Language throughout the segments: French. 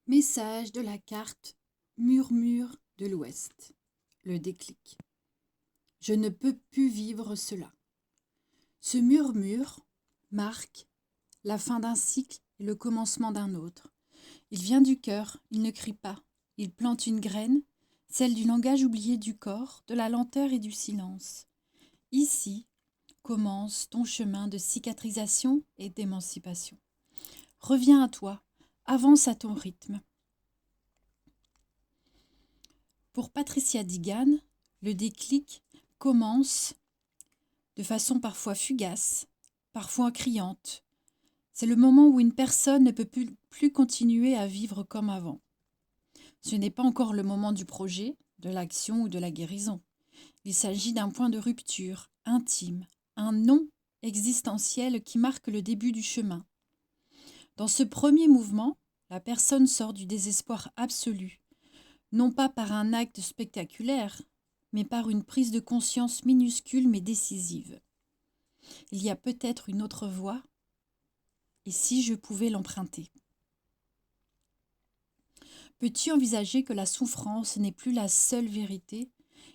Message de la carte Murmure de l'Ouest. Le déclic. Je ne peux plus vivre cela. Ce murmure marque la fin d'un cycle et le commencement d'un autre. Il vient du cœur, il ne crie pas. Il plante une graine, celle du langage oublié du corps, de la lenteur et du silence. Ici commence ton chemin de cicatrisation et d'émancipation. Reviens à toi, avance à ton rythme. Pour Patricia Digan, le déclic commence de façon parfois fugace, parfois criante. C'est le moment où une personne ne peut plus continuer à vivre comme avant. Ce n'est pas encore le moment du projet, de l'action ou de la guérison. Il s'agit d'un point de rupture intime, un non existentiel qui marque le début du chemin. Dans ce premier mouvement, la personne sort du désespoir absolu, non pas par un acte spectaculaire, mais par une prise de conscience minuscule mais décisive. Il y a peut-être une autre voie, et si je pouvais l'emprunter? Peux-tu envisager que la souffrance n'est plus la seule vérité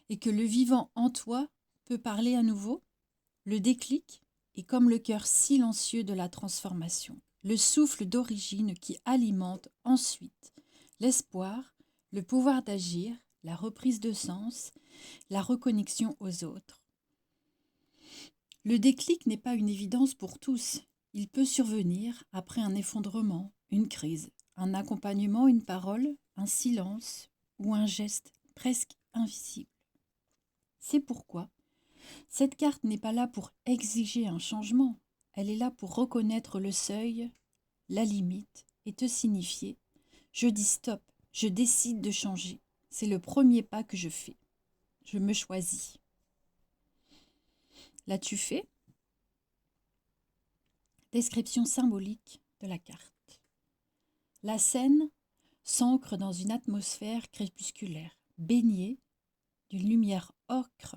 et que le vivant en toi peut parler à nouveau? Le déclic est comme le cœur silencieux de la transformation, le souffle d'origine qui alimente ensuite l'espoir, le pouvoir d'agir, la reprise de sens, la reconnexion aux autres. Le déclic n'est pas une évidence pour tous. Il peut survenir après un effondrement, une crise, un accompagnement, une parole, un silence ou un geste presque invisible. C'est pourquoi cette carte n'est pas là pour exiger un changement. Elle est là pour reconnaître le seuil, la limite et te signifier « Je dis stop, je décide de changer. C'est le premier pas que je fais. Je me choisis. » L'as-tu fait? Description symbolique de la carte. La scène s'ancre dans une atmosphère crépusculaire, baignée d'une lumière ocre,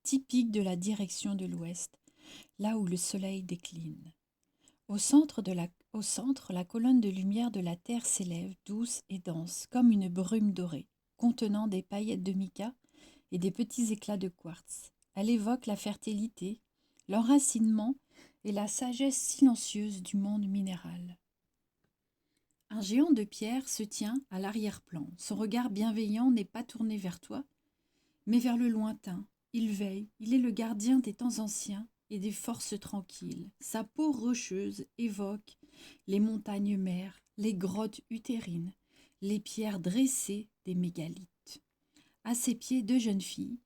typique de la direction de l'ouest, là où le soleil décline. Au centre, la colonne de lumière de la terre s'élève, douce et dense, comme une brume dorée, contenant des paillettes de mica et des petits éclats de quartz. Elle évoque la fertilité, l'enracinement et la sagesse silencieuse du monde minéral. Un géant de pierre se tient à l'arrière-plan. Son regard bienveillant n'est pas tourné vers toi, mais vers le lointain. Il veille, il est le gardien des temps anciens et des forces tranquilles. Sa peau rocheuse évoque les montagnes mères, les grottes utérines, les pierres dressées des mégalithes. À ses pieds, deux jeunes filles,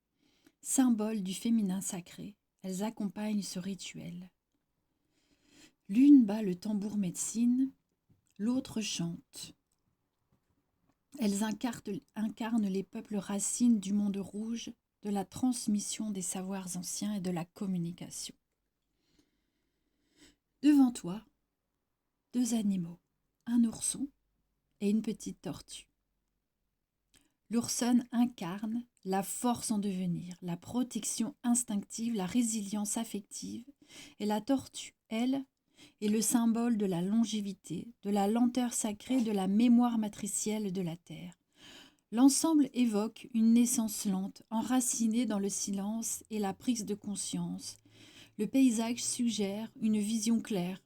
symboles du féminin sacré, elles accompagnent ce rituel. L'une bat le tambour médecine, l'autre chante. Elles incarnent les peuples racines du monde rouge, de la transmission des savoirs anciens et de la communication. Devant toi, deux animaux, un ourson et une petite tortue. L'ourson incarne la force en devenir, la protection instinctive, la résilience affective, et la tortue, elle, est le symbole de la longévité, de la lenteur sacrée, de la mémoire matricielle de la terre. L'ensemble évoque une naissance lente, enracinée dans le silence et la prise de conscience. Le paysage suggère une vision claire,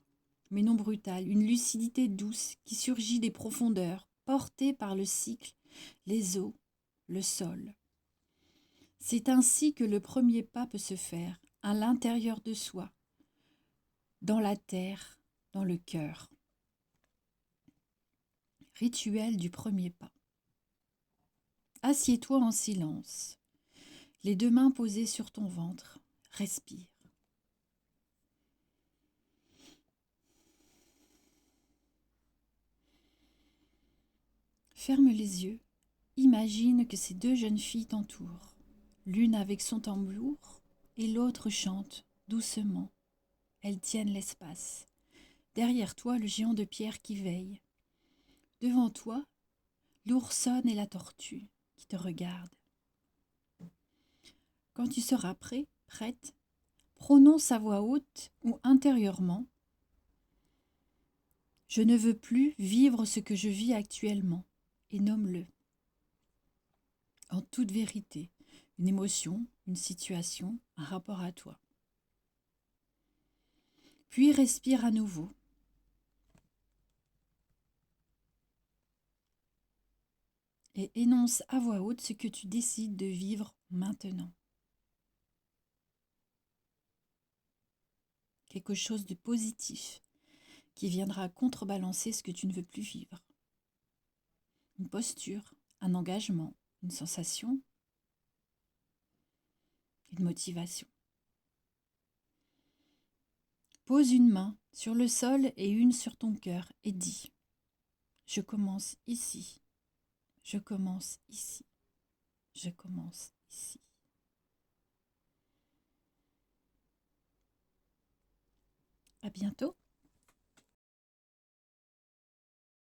mais non brutale, une lucidité douce qui surgit des profondeurs, portée par le cycle, les eaux, le sol. C'est ainsi que le premier pas peut se faire, à l'intérieur de soi, dans la terre, dans le cœur. Rituel du premier pas. Assieds-toi en silence, les deux mains posées sur ton ventre. Respire. Ferme les yeux. Imagine que ces deux jeunes filles t'entourent, l'une avec son tambour et l'autre chante doucement. Elles tiennent l'espace. Derrière toi, le géant de pierre qui veille. Devant toi, l'oursonne et la tortue qui te regardent. Quand tu seras prête, prononce à voix haute ou intérieurement « Je ne veux plus vivre ce que je vis actuellement, et nomme-le. En toute vérité, une émotion, une situation, un rapport à toi. Puis respire à nouveau. Et énonce à voix haute ce que tu décides de vivre maintenant. Quelque chose de positif qui viendra contrebalancer ce que tu ne veux plus vivre. Une posture, un engagement, une sensation, une motivation. Pose une main sur le sol et une sur ton cœur et dis « Je commence ici, je commence ici, je commence ici ». À bientôt.